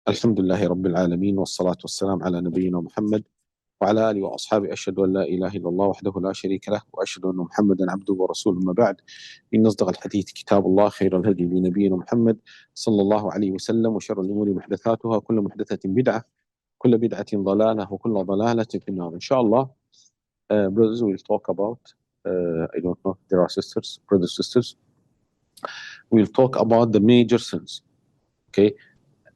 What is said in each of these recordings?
الحمد لله رب العالمين والصلاة والسلام على نبينا محمد وعلى آله وأصحابه. أشهد أن لا إله إلا الله وحده لا شريك له وأشهد أن محمدا عبده ورسوله. ما بعد، إن أصدق الحديث كتاب الله، خير الهدي لنبينا محمد صلى الله عليه وسلم، وشر الأمور محدثاتها، كل محدثة بدعة، كل بدعة ضلالة، وكل ضلالة في النار. إن شاء الله, brothers, we'll talk about, I don't know if there are sisters, brothers, sisters, we'll talk about the major sins, okay?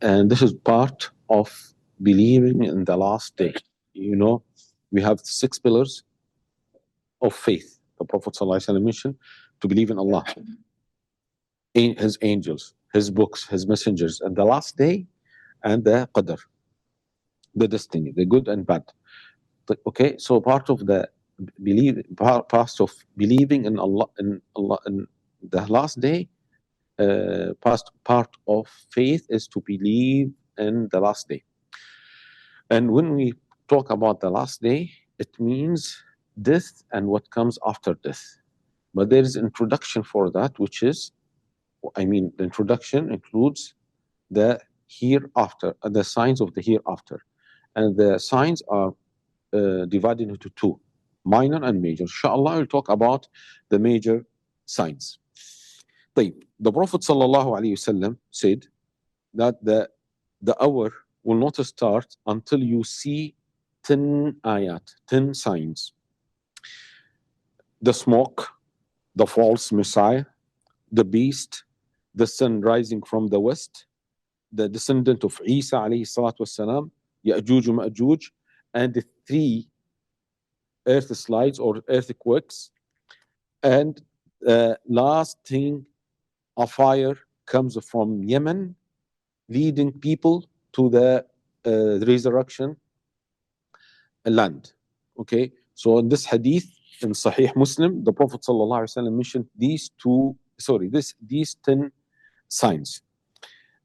And this is part of believing in the last day. You know, we have 6 pillars of faith. The Prophet ﷺ mentioned to believe in Allah, His angels, His books, His messengers, and the last day, and the qadr, the destiny, the good and bad. Okay, so part of believing in Allah, in the last day, part of faith is to believe in the last day. And when we talk about the last day, it means death and what comes after death. But there is introduction for that, which is, the introduction includes the hereafter, the signs of the hereafter. And the signs are divided into 2, minor and major. Inshallah, we'll talk about the major signs. The Prophet ﷺ said that the hour will not start until you see 10 ayat, 10 signs. The smoke, the false Messiah, the beast, the sun rising from the west, the descendant of Isa alayhi salatu wassalam, Ya'juj and Ma'juj, and the 3 earth slides or earthquakes. And last thing, a fire comes from Yemen, leading people to the resurrection land. Okay, so in this hadith in Sahih Muslim, the Prophet ﷺ mentioned these 10 signs.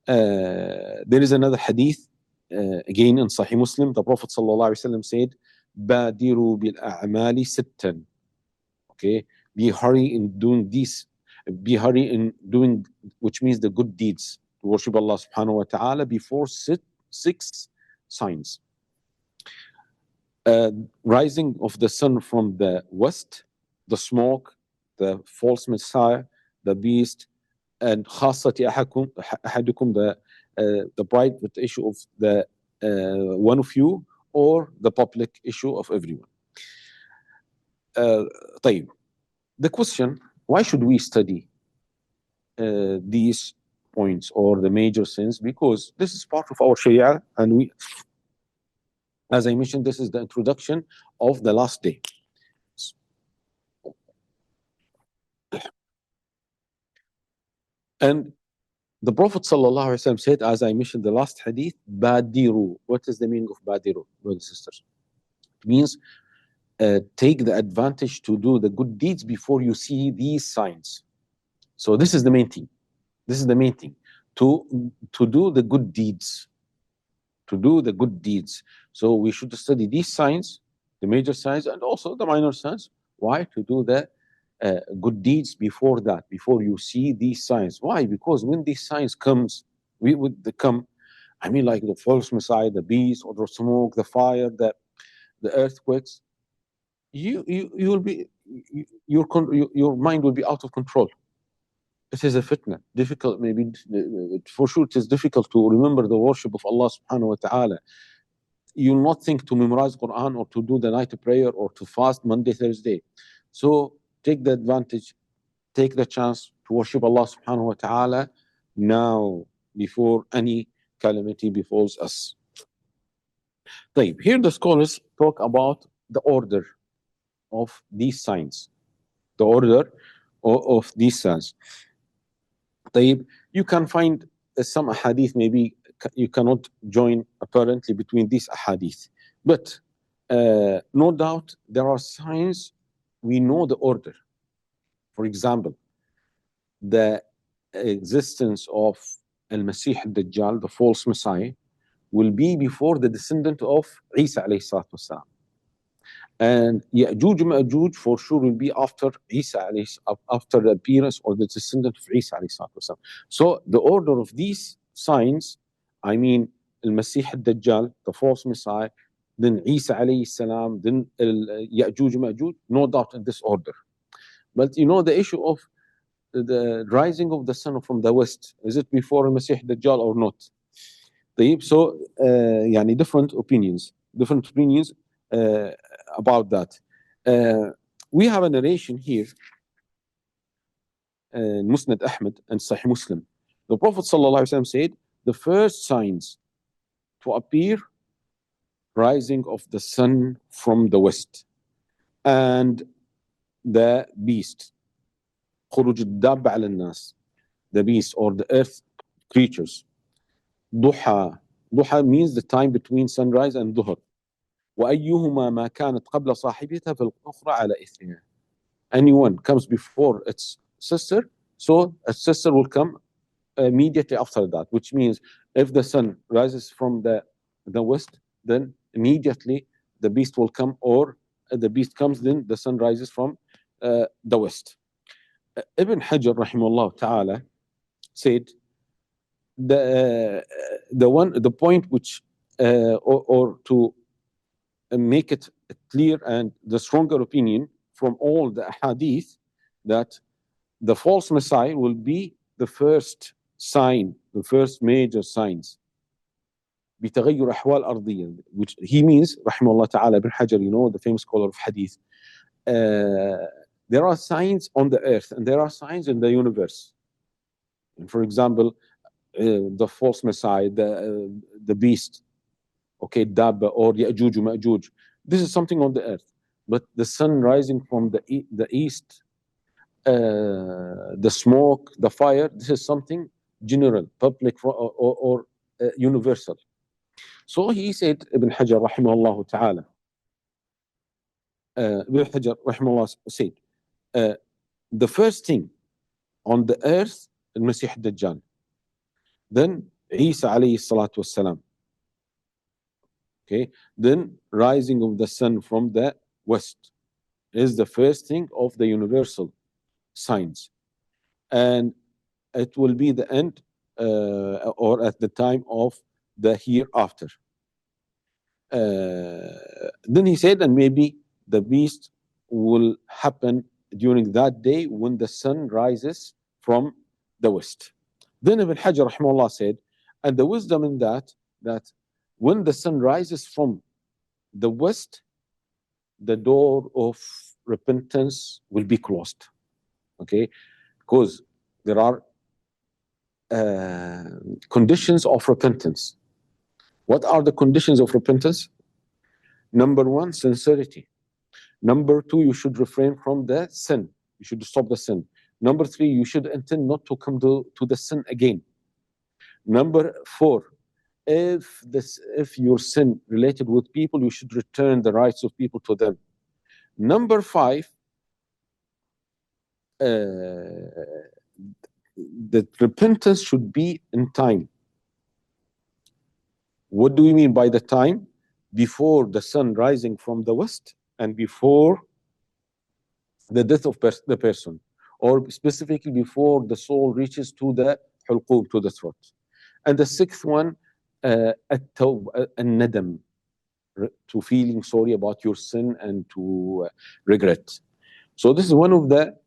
There is another hadith, again in Sahih Muslim, the Prophet ﷺ said, "Badiru bil a'mali sittan." Okay, be hurry in doing this, which means the good deeds, to worship Allah subhanahu wa ta'ala before 6 signs. Rising of the sun from the west, the smoke, the false Messiah, the beast, and khasati ahadukum, the private issue of the one of you, or the public issue of everyone. The question, why should we study these points or the major sins? Because this is part of our Sharia, and we, as I mentioned, this is the introduction of the last day. And the Prophet ﷺ said, as I mentioned the last hadith, Badiru. What is the meaning of Badiru, brothers and sisters? It means take the advantage to do the good deeds before you see these signs. So this is the main thing. This is the main thing, to do the good deeds. To do the good deeds. So we should study these signs, the major signs, and also the minor signs. Why? To do the good deeds before that, before you see these signs. Why? Because when these signs comes, like the false Messiah, the beast, or the smoke, the fire, the earthquakes, you will be, your mind will be out of control. It is a fitna, difficult, maybe for sure it is difficult to remember the worship of Allah subhanahu wa ta'ala. You will not think to memorize Quran or to do the night prayer or to fast Monday, Thursday. So take the advantage, take the chance to worship Allah subhanahu wa ta'ala now, before any calamity befalls us. Here the scholars talk about the order of these signs. The order of these signs. You can find some ahadith, maybe you cannot join apparently between these ahadith, but no doubt there are signs we know the order. For example, the existence of Al-Masih al-Dajjal, the false Messiah, will be before the descendant of Isa alayhi salatu wasalam. And Ya'juj and Ma'juj for sure will be after Isa, after the appearance or the descendant of Isa. So the order of these signs, المسيح الدجال, the false Messiah, then Isa alayhi salam, then Ya'juj Ma'juj, no doubt in this order. But you know the issue of the rising of the sun from the west, is it before Masih Dajjal or not? So يعني different opinions about that. We have a narration here in Musnad Ahmad and Sahih Muslim. The Prophet ﷺ said, the first signs to appear, rising of the sun from the west, and the beast, خروج الدابة على الناس, the beast or the earth creatures. ضحى means the time between sunrise and ظهر. وأيهما ما كانت قبل صاحبتها فالأخرى على إثرها. Anyone comes before its sister, so a sister will come immediately after that, which means if the sun rises from the west, then immediately the beast will come, or the beast comes, then the sun rises from the west. Ibn Hajar rahimahullah ta'ala said the point which or to make it clear and the stronger opinion from all the hadith, that the false Messiah will be the first sign, the first major signs. بتغير أحوال أرضية, which he means rahimahullah ta'ala, Ibn Hajar, you know, the famous scholar of hadith. There are signs on the earth and there are signs in the universe. And for example, the false Messiah, the beast, okay, Dabba, or Ya'juj Ma'juj. This is something on the earth. But the sun rising from the east, the smoke, the fire, this is something general, public, or universal. So he said, Ibn Hajar rahimahullah ta'ala, Ibn Hajar rahimahullah said, the first thing on the earth, al-Masih Dajjal. Then Isa alayhi salatu wassalam. Okay, then rising of the sun from the west is the first thing of the universal signs, and it will be the end or at the time of the hereafter. Then he said, and maybe the beast will happen during that day when the sun rises from the west. Then Ibn Hajar rahimahullah said, and the wisdom in that when the sun rises from the west, the door of repentance will be closed. Okay, because there are conditions of repentance. What are the conditions of repentance? Number one, sincerity. Number two, you should refrain from the sin. You should stop the sin. Number three, you should intend not to come to the sin again. Number four, if your sin related with people, you should return the rights of people to them. Number five, the repentance should be in time. What do we mean by the time? Before the sun rising from the west and before the death of the person, or specifically before the soul reaches to the hulqub, to the throat. And the sixth one, an-nadam, to feeling sorry about your sin and to regret. So this is one of the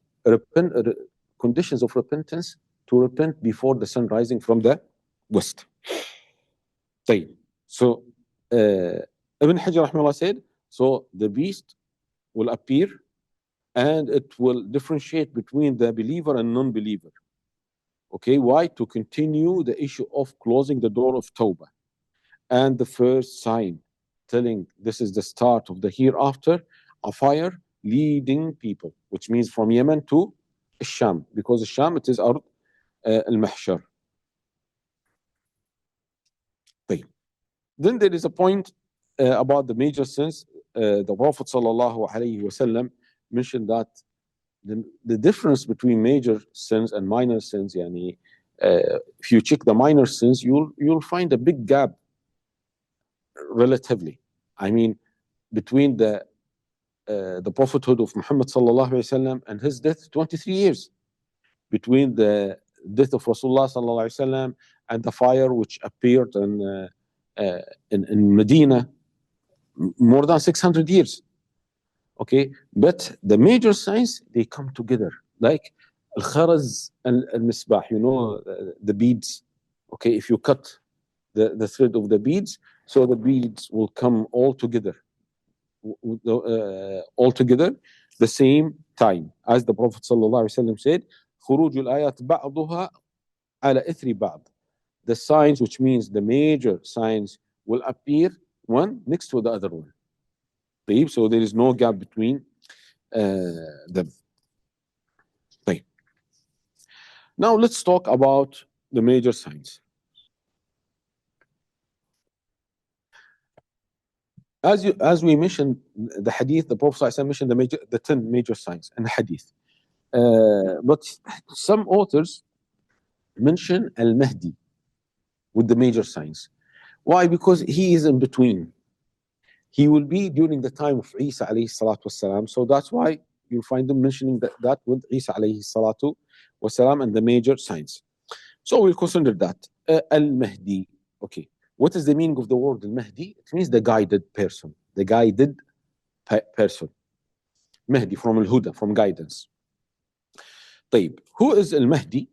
conditions of repentance, to repent before the sun rising from the west. So Ibn Hajar rahimahullah said, so the beast will appear and it will differentiate between the believer and non-believer. Okay, why? To continue the issue of closing the door of Tawbah. And the first sign telling this is the start of the hereafter, a fire leading people, which means from Yemen to Sham, because Sham, it is Ard al-Mahshar. Then there is a point about the major sins. The Prophet sallallahu alaihi wasallam mentioned that the difference between major sins and minor sins, yani, if you check the minor sins, you'll find a big gap relatively. I mean, between the prophethood of Muhammad sallallahu alaihi wasallam and his death, 23 years. Between the death of Rasulullah sallallahu alaihi wasallam and the fire which appeared in in Medina more than 600 years. Okay, but the major signs, they come together, like al-kharaz al-misbah, the beads. Okay, if you cut the thread of the beads, so the beads will come all together, the same time, as the Prophet ﷺ said, خروج الآيات بعضها على إثر بعض. The signs, which means the major signs, will appear one next to the other one. So there is no gap between them. Now let's talk about the major signs. As we mentioned the hadith, the Prophet ﷺ mentioned the 10 major signs in the hadith. But some authors mention Al-Mahdi with the major signs. Why? Because he is in between. He will be during the time of Isa alayhi salatu wasalam. So that's why you find them mentioning that with Isa alayhi salatu wasalam and the major signs. So we'll consider that. Al-Mahdi. Okay. What is the meaning of the word Al-Mahdi? It means the guided person. The guided person. Mahdi from Al-Huda, from guidance. طيب. Who is Al-Mahdi?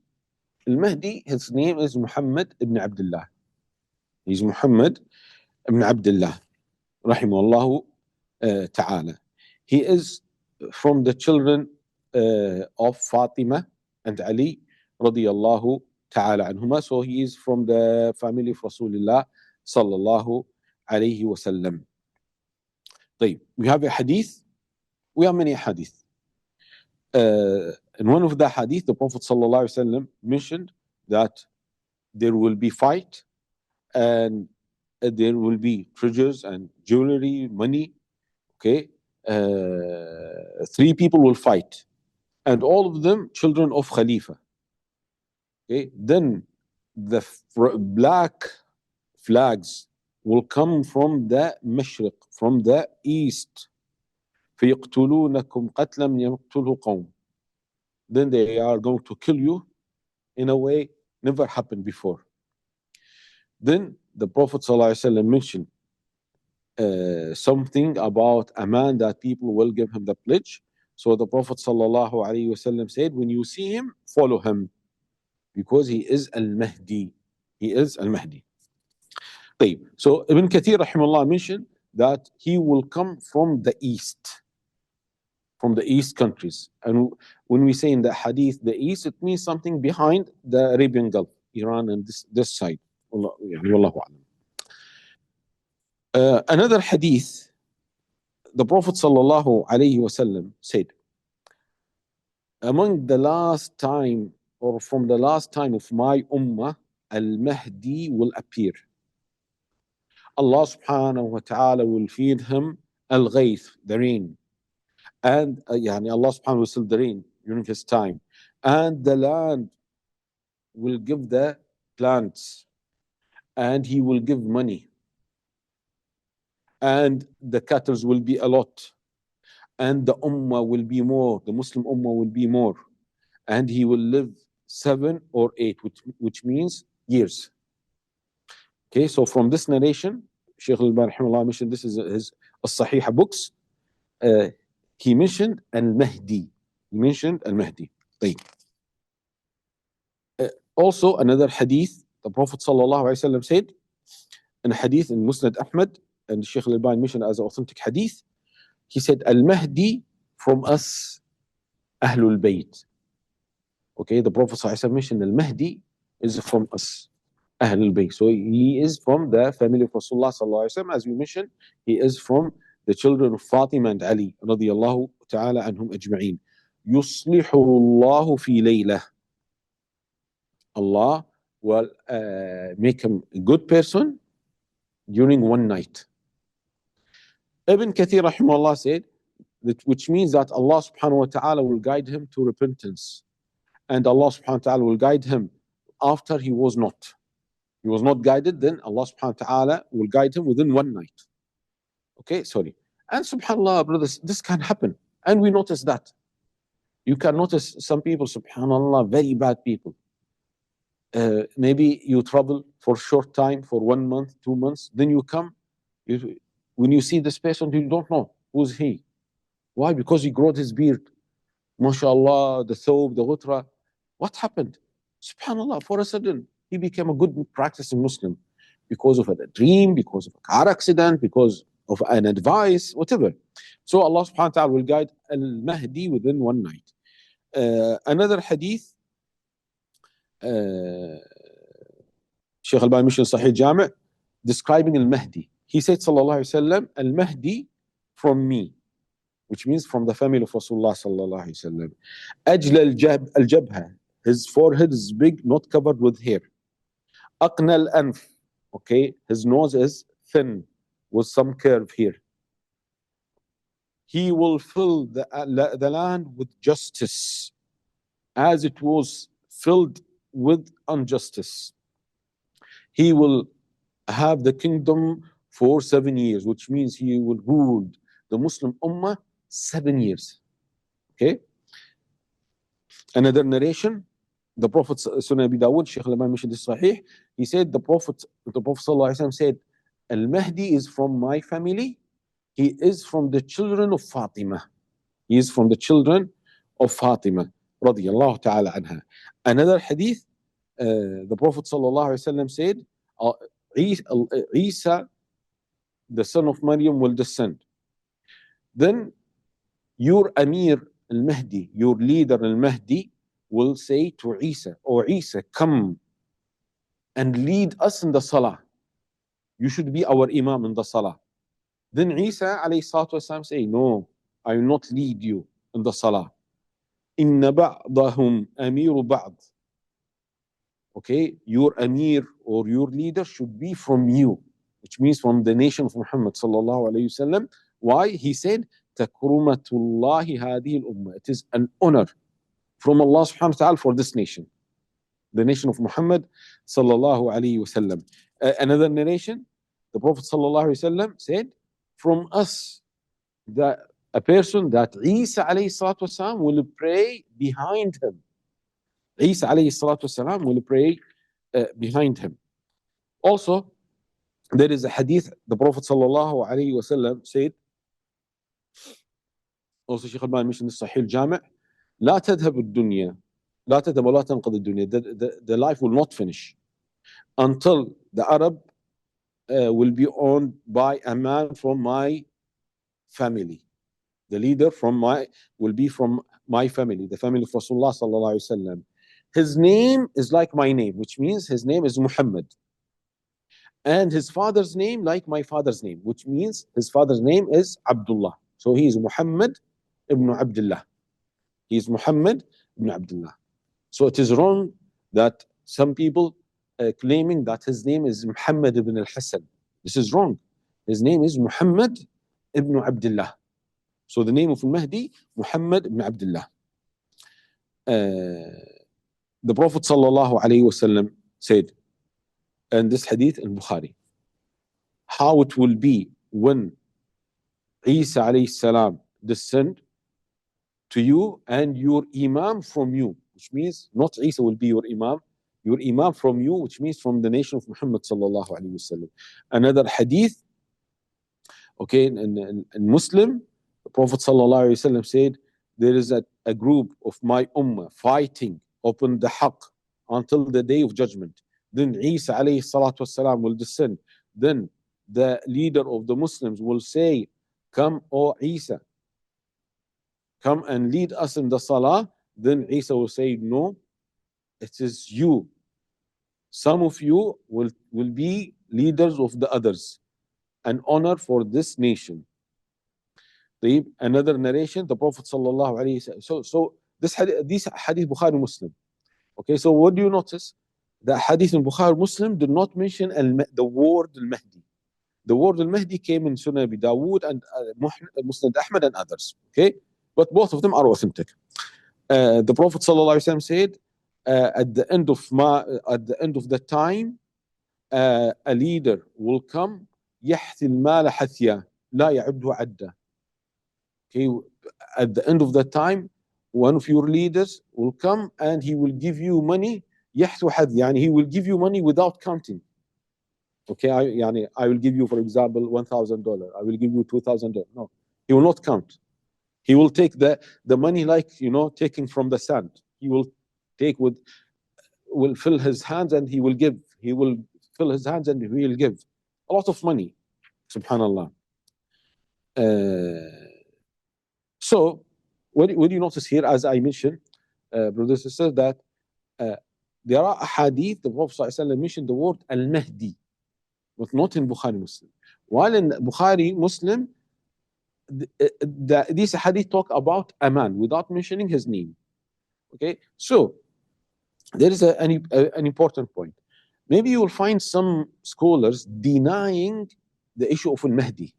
Al-Mahdi, his name is Muhammad ibn Abdullah. He's Muhammad ibn Abdullah. Rahimahullah ta'ala. He is from the children of Fatima and Ali radiyallahu ta'ala anhuma. So he is from the family of Rasulullah sallallahu alayhi wa sallam. طيب, we have a hadith. We have many hadith. In one of the hadith, the Prophet sallallahu alayhi wa sallam mentioned that there will be fight and there will be treasures and jewelry, money. Okay, 3 people will fight, and all of them children of Khalifa. Okay, then the black flags will come from the mashriq, from the east. فَيَقْتُلُونَكُمْ قَتْلًا يَقْتُلُهُ قَوْمٌ. Then they are going to kill you in a way never happened before. Then the Prophet ﷺ mentioned something about a man that people will give him the pledge. So the Prophet ﷺ said, when you see him, follow him, because he is Al-Mahdi. He is Al-Mahdi. So Ibn Kathir rahimahullah mentioned that he will come from the east, from the east countries. And when we say in the hadith the east, it means something behind the Arabian Gulf, Iran and this side. Wallahu a'lam. Another hadith, the Prophet sallallahu alayhi wasallam said, among the last time, or from the last time of my ummah, Al-Mahdi will appear. Allah subhanahu wa ta'ala will feed him al-ghayth, the rain. And Allah subhanahu will send the rain during his time. And the land will give the plants. And he will give money. And the cattle will be a lot. And the ummah will be more. The Muslim ummah will be more. And he will live 7 or 8, which means years. Okay, so from this narration, Shaykh al-Albani rahimahullah mentioned, this is his As-Sahih books. He mentioned Al-Mahdi. He mentioned Al-Mahdi. Also, another hadith, the Prophet sallallahu alaihi wasallam said, in a hadith in Musnad Ahmad, and Shaykh al-Albani mentioned as an authentic hadith, he said, Al-Mahdi from us, Ahlul Bayt. Okay, the Prophet sallallahu alaihi wasallam mentioned Al-Mahdi is from us, Ahlul Bayt. So he is from the family of Rasulullah sallallahu alaihi wasallam. As we mentioned, he is from the children of Fatima and Ali radiyallahu ta'ala anhum ajma'in. يُصْلِحُ اللَّهُ فِي لَيْلَةٍ. Allah will make him a good person during one night. Ibn Kathir rahimahullah said, that, which means that Allah subhanahu wa ta'ala will guide him to repentance. And Allah subhanahu wa ta'ala will guide him after he was not. He was not guided, then Allah subhanahu wa ta'ala will guide him within one night. Okay, sorry. And subhanAllah, brothers, this can happen. And we notice that. You can notice some people, subhanAllah, very bad people. maybe you travel for a short time, for 1 month, 2 months, then you come. When you see this person, you don't know who's he. Why? Because he growed his beard. MashaAllah, the thobe, the ghutra. What happened? SubhanAllah, for a sudden, he became a good practicing Muslim because of a dream, because of a car accident, because of an advice, whatever. So Allah subhanahu wa ta'ala will guide Al-Mahdi within one night. Another hadith, Shaykh Al-Albani mentioned Sahih Jami', describing Al-Mahdi. He said, sallallahu alayhi wa sallam, Al-Mahdi from me, which means from the family of Rasulullah sallallahu alayhi wa sallam. Ajla al-jabha, his forehead is big, not covered with hair. Aqna al-anf, okay, his nose is thin with some curve here. He will fill the land with justice as it was filled with injustice. He will have the kingdom for 7 years, which means he will rule the Muslim Ummah 7 years. Okay. Another narration, the Prophet Sunan Abi Dawud, Shaykh Al-Albani mentioned this Sahih. He said, the Prophet Sallallahu Alaihi Wasallam said, Al-Mahdi is from my family. He is from the children of Fatima. He is from the children of Fatima, radiyallahu ta'ala anha. Another hadith, the Prophet Sallallahu Alaihi Wasallam said, Isa, the son of Maryam, will descend. Then your Amir al-Mahdi, your leader al-Mahdi, will say to Isa, "Oh Isa, come and lead us in the Salah. You should be our Imam in the Salah." Then Isa alayhi salatu wasalam say, "No, I will not lead you in the Salah. Inna ba'dahum amiru ba'd." Okay, your Amir or your leader should be from you, which means from the nation of Muhammad sallallahu alayhi wasallam. Why? He said, "Takrumatullah hadihi al-ummah." It is an honor from Allah subhanahu wa ta'ala for this nation, the nation of Muhammad sallallahu alayhi wasallam. Another narration, the Prophet sallallahu alayhi wasallam said, from us, that a person that Isa alayhi salatu wasalam will pray behind him. Isa alayhi salatu wasalam will pray behind him. Also, there is a hadith, the Prophet sallallahu alayhi wasallam said, also Shaykh Al-Albani mentioned the Sahih Jami', لا تذهب الدنيا لا تذهب ولا تنقضي الدنيا. The life will not finish until the Arab will be owned by a man from my family. The leader will be from my family, the family of Rasulullah sallallahu alaihi wasallam. His name is like my name, which means his name is Muhammad. And his father's name like my father's name, which means his father's name is Abdullah. So he is Muhammad ibn Abdullah. He is Muhammad ibn Abdullah. So it is wrong that some people claiming that his name is Muhammad ibn al-Hassan. This is wrong. His name is Muhammad ibn Abdullah. So the name of al-Mahdi, Muhammad ibn Abdullah. The Prophet sallallahu alayhi wasallam said, and this hadith in Bukhari, how it will be when Isa alayhi salam descend to you and your Imam from you, which means not Isa will be your Imam from you, which means from the nation of Muhammad sallallahu alayhi wasallam. Another hadith, okay, in Muslim, the Prophet sallallahu alayhi wasallam said, there is a group of my ummah fighting upon the haqq until the day of judgment. Then Isa alayhi salatu wasalam will descend. Then the leader of the Muslims will say, "Come, O Isa, come and lead us in the salah." Then Isa will say, "No, it is you. Some of you will be leaders of the others. An honor for this nation." Another narration, the Prophet sallallahu alayhi wasallam. So this hadith Bukhari Muslim. Okay, so what do you notice? The hadith in Bukhari Muslim did not mention the word al-Mahdi. The word al-Mahdi came in Sunan Abi Dawud and Musnad Ahmad and others. Okay, but both of them are authentic. The Prophet sallallahu alaihi wasallam said, at the end of the time, a leader will come, يحثي المال حثيا لا يعده عدا. Okay, at the end of the time, one of your leaders will come and he will give you money يحثو حد يعني he will give you money without counting. Okay, I will give you, for example, $1,000. I will give you $2,000. No, he will not count. He will take the money like, taking from the sand. He will fill his hands and he will give. He will fill his hands and he will give a lot of money. Subhanallah. So, what do you notice here? As I mentioned, brothers and sisters, that there are hadith, the Prophet ﷺ mentioned the word al-Mahdi, but not in Bukhari Muslim. While in Bukhari Muslim, these hadith talk about a man without mentioning his name. Okay, so there is an important point. Maybe you will find some scholars denying the issue of al-Mahdi.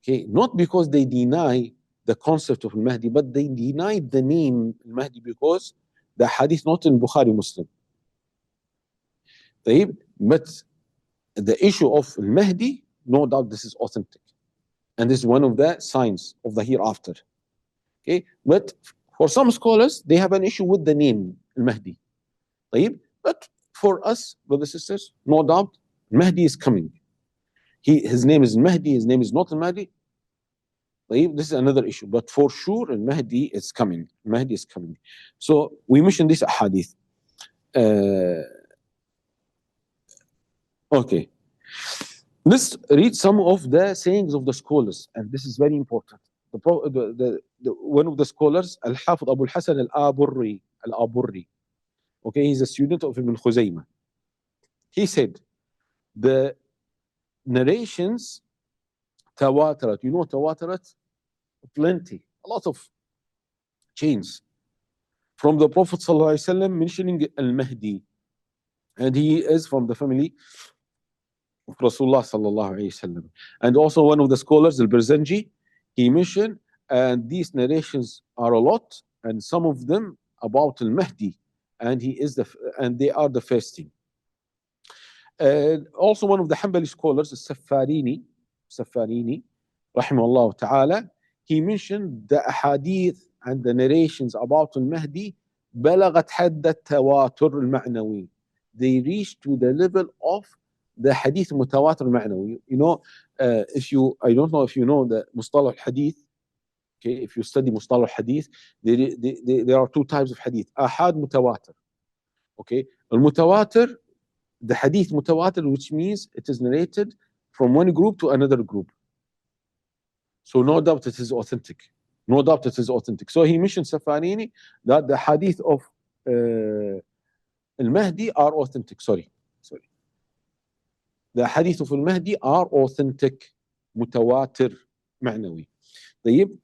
Okay, not because they deny the concept of al-Mahdi, but they deny the name al-Mahdi because the hadith not in Bukhari Muslim. But the issue of al-Mahdi, no doubt this is authentic. And this is one of the signs of the hereafter. Okay, but for some scholars, they have an issue with the name al-Mahdi. But for us, brothers and sisters, no doubt, Mahdi is coming. His name is Mahdi, his name is not al-Mahdi. This is another issue, but for sure, al-Mahdi is coming. Mahdi is coming. So we mentioned this hadith. Okay. Let's read some of the sayings of the scholars, and this is very important. One of the scholars, Al-Hafid Abu al-Hasan al-Aburri. Okay, he's a student of Ibn Khuzaymah. He said, the narrations tawatarat. You know tawatarat? Plenty, a lot of chains from the Prophet ﷺ mentioning al-Mahdi, and he is from the family of Rasulullah sallallahu alaihi wasallam. And also one of the scholars, al-Barzanji, he mentioned, and these narrations are a lot, and some of them about al-Mahdi, and they are the first thing. Also one of the Hanbali scholars, Safarini, rahimahullah ta'ala, he mentioned the ahadith and the narrations about al-Mahdi بلغت حد التواتر المعنوي. They reached to the level of the hadith mutawatir ma'nawi. I don't know if you know the mustalah al-hadith. Okay, if you study mustalah al-hadith, there are two types of hadith. Ahad, mutawatir. Okay, al-mutawatir, the hadith mutawatir, which means it is narrated from one group to another group. So no doubt it is authentic. No doubt it is authentic. So he mentioned Safarini that the hadith of al-Mahdi are authentic. Sorry. The hadith of al-Mahdi are authentic, mutawatir, معنوي. طيب.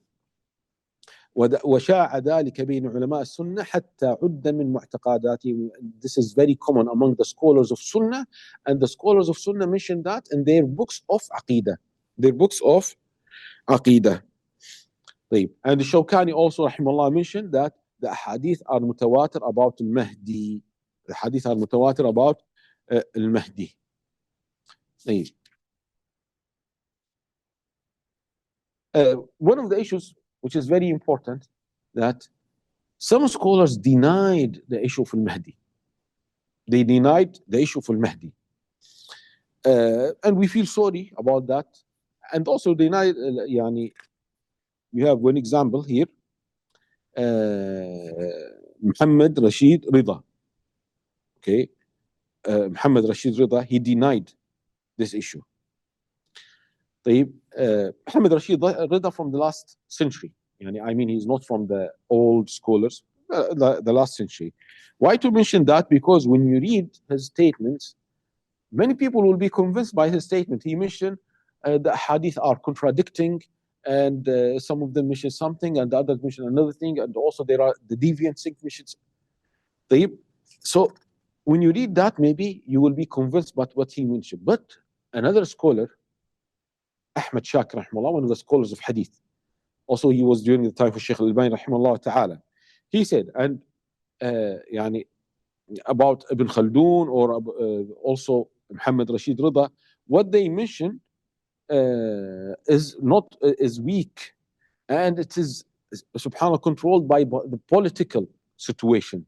وشاع ذلك بين علماء السنة حتى عد من معتقداتهم. This is very common among the scholars of Sunnah, and the scholars of Sunnah mention that in their books of Aqidah. طيب. And the Shawkani also, rahimahullah, mentioned that the hadith are mutawatir about al-Mahdi. The hadith are mutawatir about al-Mahdi. طيب. One of the issues which is very important, that some scholars denied the issue of al-Mahdi. They denied the issue of al-Mahdi. And we feel sorry about that. And also denied, we have one example here, Muhammad Rashid Rida. Okay, Muhammad Rashid Rida, he denied this issue. Muhammad Rashid Rida from the last century. He's not from the old scholars, the last century. Why to mention that? Because when you read his statements, many people will be convinced by his statement. He mentioned the hadith are contradicting, and some of them mention something, and the others mention another thing, and also there are the deviant mentions. So when you read that, maybe you will be convinced by what he mentioned. But another scholar, Ahmad Shakir, rahimahullah, one of the scholars of hadith, also he was during the time of Shaykh al-Albani, rahimahullah ta'ala, he said, and about Ibn Khaldun, or also Muhammad Rashid Rida, what they mention is weak, and it is subhanallah controlled by the political situation.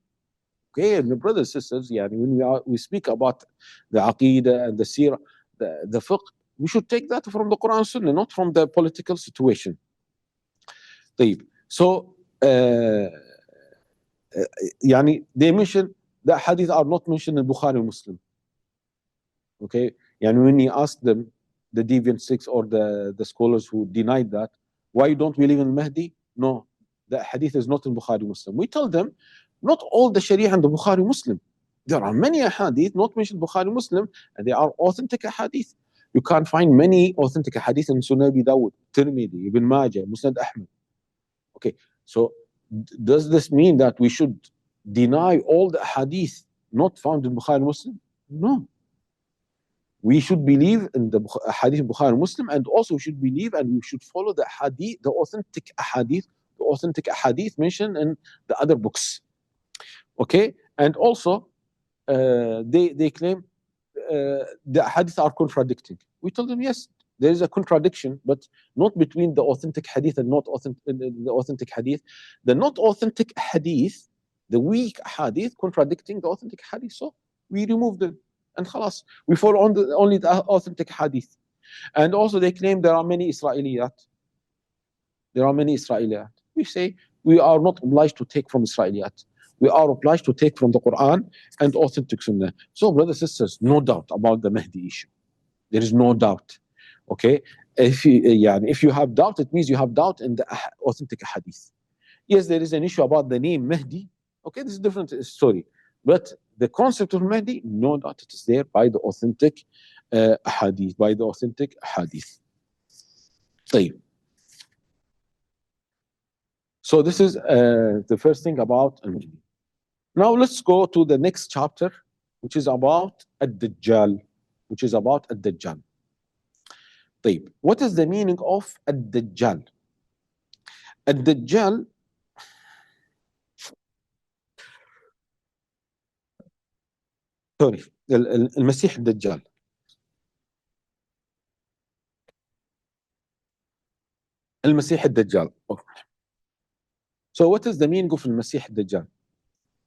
Okay, and brothers and sisters, when we speak about the aqidah and the seerah, the fiqh, we should take that from the Quran and Sunnah, not from the political situation. طيب. So they mention the hadith are not mentioned in Bukhari and Muslim. Okay, when he asked them, the deviant six or the scholars who denied that, why you don't believe in Mahdi? No, the hadith is not in Bukhari Muslim. We tell them, not all the Sharia in the Bukhari Muslim. There are many hadith not mentioned Bukhari Muslim, and they are authentic hadith. You can't find many authentic hadith in Sunan Abi Dawud, Tirmidhi, Ibn Majah, Musnad Ahmad. Okay, so does this mean that we should deny all the hadith not found in Bukhari Muslim? No. We should believe in the hadith of Bukhari Muslim, and also we should believe and we should follow the hadith, the authentic hadith mentioned in the other books. Okay, and also they claim the hadith are contradicting. We told them, yes, there is a contradiction, but not between the authentic hadith and not the authentic hadith. The not authentic hadith, the weak hadith, contradicting the authentic hadith. So we remove them. And khalas, we follow only the authentic hadith. And also they claim there are many Israeliyat. We say we are not obliged to take from Israeliyat. We are obliged to take from the Quran and authentic Sunnah. So brothers and sisters, no doubt about the Mahdi issue. There is no doubt. Okay? If you have doubt, it means you have doubt in the authentic hadith. Yes, there is an issue about the name Mahdi. Okay, this is a different story. But the concept of Mahdi, no doubt it is there by the authentic hadith, طيب. So this is the first thing about Al-Mahdi. Now let's go to the next chapter, which is about Ad-Dajjal. طيب. What is the meaning of Ad-Dajjal? Ad-Dajjal, المسيح الدجال. المسيح الدجال. So what is the meaning of المسيح الدجال?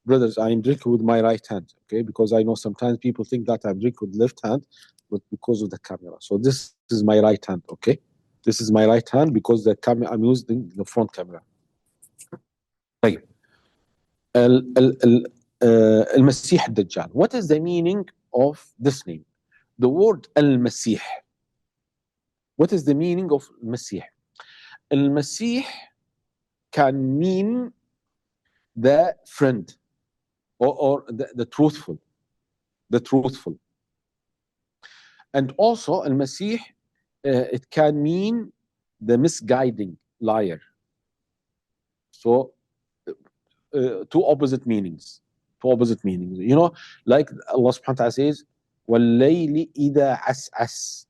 Brothers, I am drinking with my right hand, okay? Because I know sometimes people think that I'm drinking with left hand, but because of the camera. So this is my right hand, okay? This is my right hand because the camera, I'm using the front camera. طيب. المسيح الدجال. What is the meaning of this name? The word Al-Masih. What is the meaning of Masih? Al-Masih can mean the friend or the truthful. And also Al-Masih, it can mean the misguiding liar. So two opposite meanings. Like Allah subhanahu wa ta'ala says, وَاللَّيْلِ إِذَا عَسْعَسْ.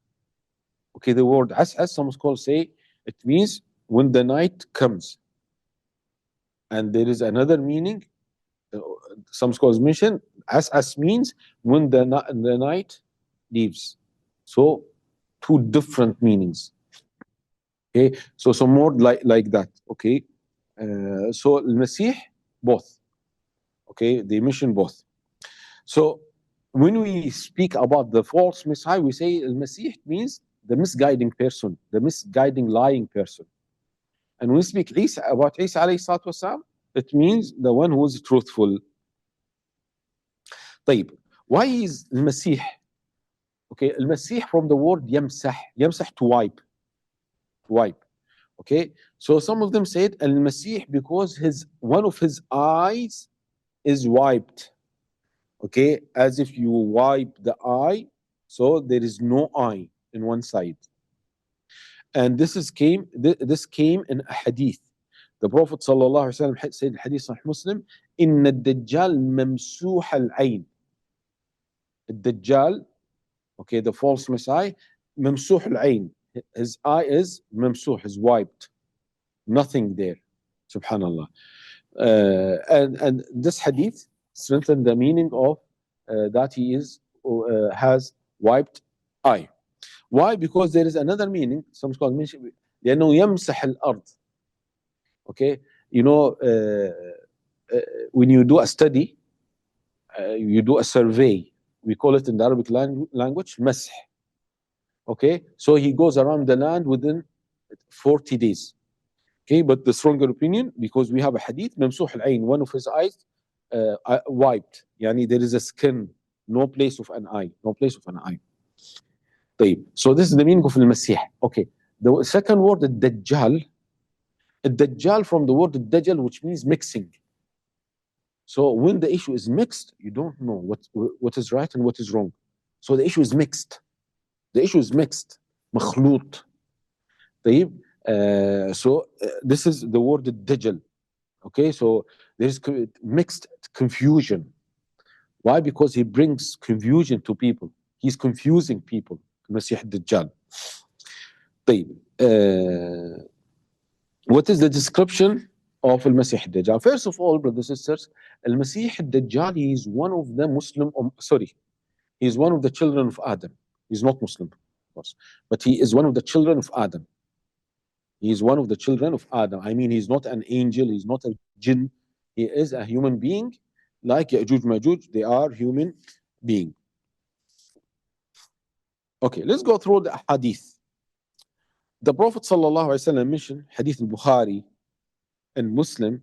Okay, the word as'as, some scholars say, it means when the night comes. And there is another meaning, some scholars mention, as'as means when the night leaves. So, two different meanings. Okay, so some more like that. Okay, so Al-Masih, both. Okay, they mention both. So when we speak about the false Messiah, we say Al-Masih means the misguiding person, the misguiding lying person. And when we speak about Isa alayhi salatu wasalam, it means the one who is truthful. طيب, why is Al-Masih? Okay, Al-Masih from the word yamsah, to wipe. Okay, so some of them said Al-Masih because one of his eyes is wiped. Okay, as if you wipe the eye, so there is no eye in one side. And this came in a hadith. The Prophet ﷺ said in hadith Sahih Muslim, إن الدجال ممسوح العين. الدجال, okay, the false Messiah, ممسوح العين. His eye is ممسوح, is wiped. Nothing there. Subhanallah. And this hadith strengthened the meaning of that he has wiped eye. Why? Because there is another meaning. Some scholars mention لأنه يمسح الأرض. Okay, when you do a study, you do a survey. We call it in the Arabic language مسح. Okay, so he goes around the land within 40 days. Okay, but the stronger opinion, because we have a hadith, ممسوح العين, one of his eyes wiped. يعني there is a skin, no place of an eye, no place of an eye. طيب, so this is the meaning of المسيح. Okay, the second word, الدجال. الدجال from the word الدجل, which means mixing. So when the issue is mixed, you don't know what is right and what is wrong. So the issue is mixed. The issue is mixed. مخلوط. طيب, so this is the word الدجل. Okay, so there's mixed confusion. Why? Because he brings confusion to people. He's confusing people. المسيح الدجال. طيب, what is the description of المسيح الدجال? First of all, brothers and sisters, المسيح الدجال, he is one of the Muslim, he is one of the children of Adam. He's not Muslim, of course, but he is one of the children of Adam. He is one of the children of Adam. I mean, he's not an angel, he's not a jinn. He is a human being, like Ya'juj Ma'juj, they are human being. Okay, let's go through the hadith. The Prophet sallallahu alaihi wasallam mentioned, hadith al-Bukhari and Muslim,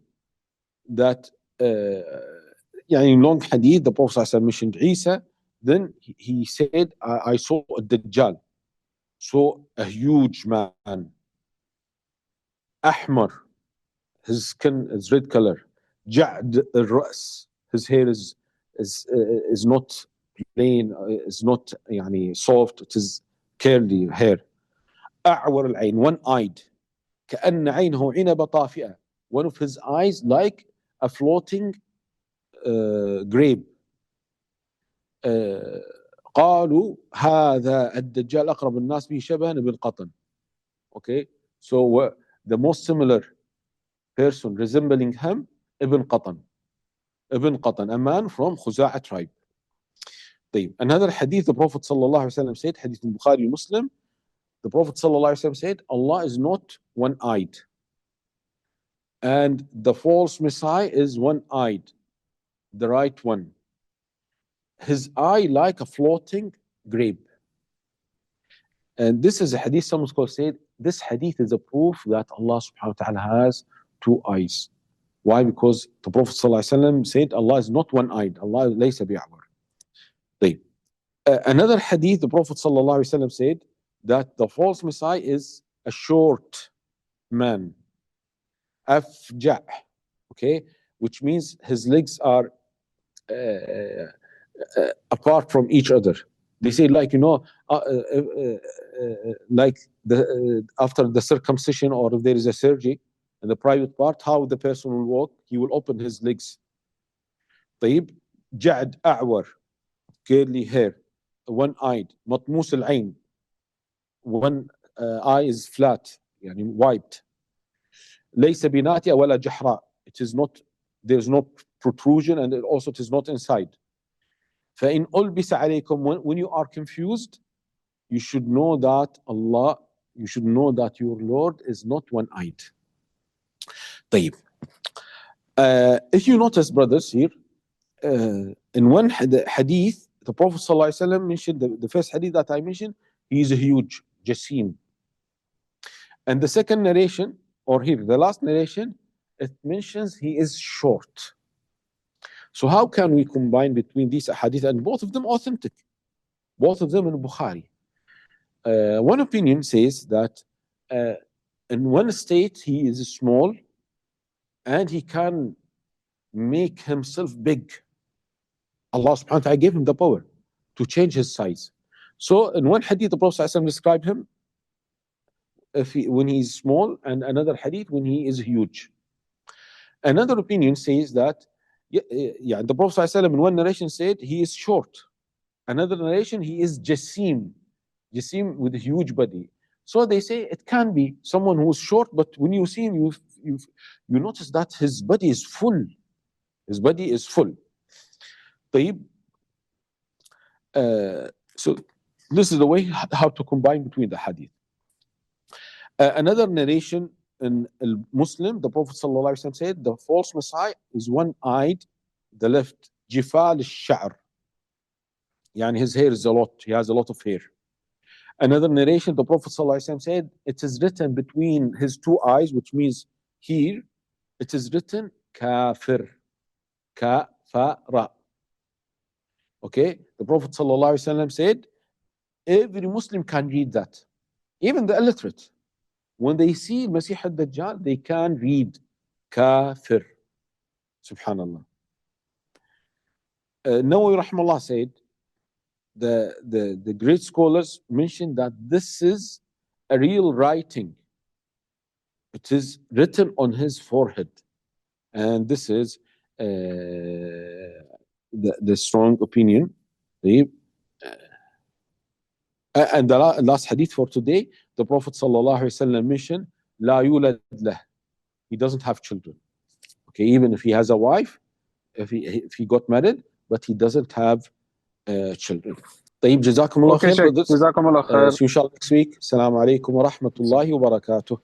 that in long hadith, the Prophet sallallahu alaihi wasallam mentioned Isa. Then he said, I saw a Dajjal, saw a huge man, Ahmar, his skin is red color, Ja'd al-Ras, his hair is not plain, is not soft, it is curly hair. أعور العين, one-eyed, كأن عينه عنبة طافئة, one of his eyes like a floating grape. قالوا هذا الدجال أقرب الناس به شبها ابن قطن. Okay, so the most similar person resembling him, Ibn Qatan. Ibn Qatan, a man from Khuza'a tribe. طيب, another hadith, the Prophet sallallahu alaihi wasallam said, hadith in Bukhari Muslim, the Prophet ﷺ said, Allah is not one-eyed. And the false Messiah is one-eyed, the right one. His eye like a floating grape. And this is a hadith, some scholars said, this hadith is a proof that Allah subhanahu wa ta'ala has two eyes. Why? Because the Prophet ﷺ said, Allah is not one-eyed. Allah laysa bi'awar. Another hadith, the Prophet ﷺ said, that the false Messiah is a short man, afja', okay, which means his legs are apart from each other. They say, like, like after the circumcision, or if there is a surgery in the private part, how the person will walk, he will open his legs. طيب, جعد أعور, curly hair, one-eyed, مطموس العين, one eye is flat, wiped. ليس بناتئة ولا جحراء, it is not, there is no protrusion, and also it is not inside. فإن ألبس عليكم, when you are confused, you should know that Allah, you should know that your Lord is not one-eyed. طيب, if you notice, brothers, here in one hadith, the Prophet ﷺ mentioned, the first hadith that I mentioned, he is a huge Jasim. And the second narration, or here, the last narration, it mentions he is short. So how can we combine between these hadith, and both of them authentic? Both of them in Bukhari. One opinion says that in one state he is small and he can make himself big. Allah subhanahu wa ta'ala gave him the power to change his size. So in one hadith, the Prophet ﷺ described him when he is small, and another hadith when he is huge. Another opinion says that the Prophet ﷺ in one narration said he is short. Another narration, he is Jasim with a huge body. So they say it can be someone who is short, but when you see him, you notice that his body is full. His body is full. طيب, so this is the way how to combine between the hadith. Another narration in Muslim, the Prophet ﷺ said, the false Messiah is one-eyed, the left جفال الشعر. يعني his hair is a lot. He has a lot of hair. Another narration, the Prophet ﷺ said, it is written between his two eyes, which means here, it is written kafir. Kafara. Okay? The Prophet ﷺ said, every Muslim can read that. Even the illiterate. When they see Masih al-Dajjal, they can read kafir. Subhanallah. Nawawi rahimahullah said, the great scholars mentioned that this is a real writing. It is written on his forehead. And this is the strong opinion. And the last hadith for today, the Prophet ﷺ mentioned, La yulad lah. He doesn't have children. Okay, even if he has a wife, if he got married, but he doesn't have children. طيب جزاكم الله خير. جزاكم الله خير. See you inshallah next week. Assalamu alaikum wa rahmatullahi wa barakatuh.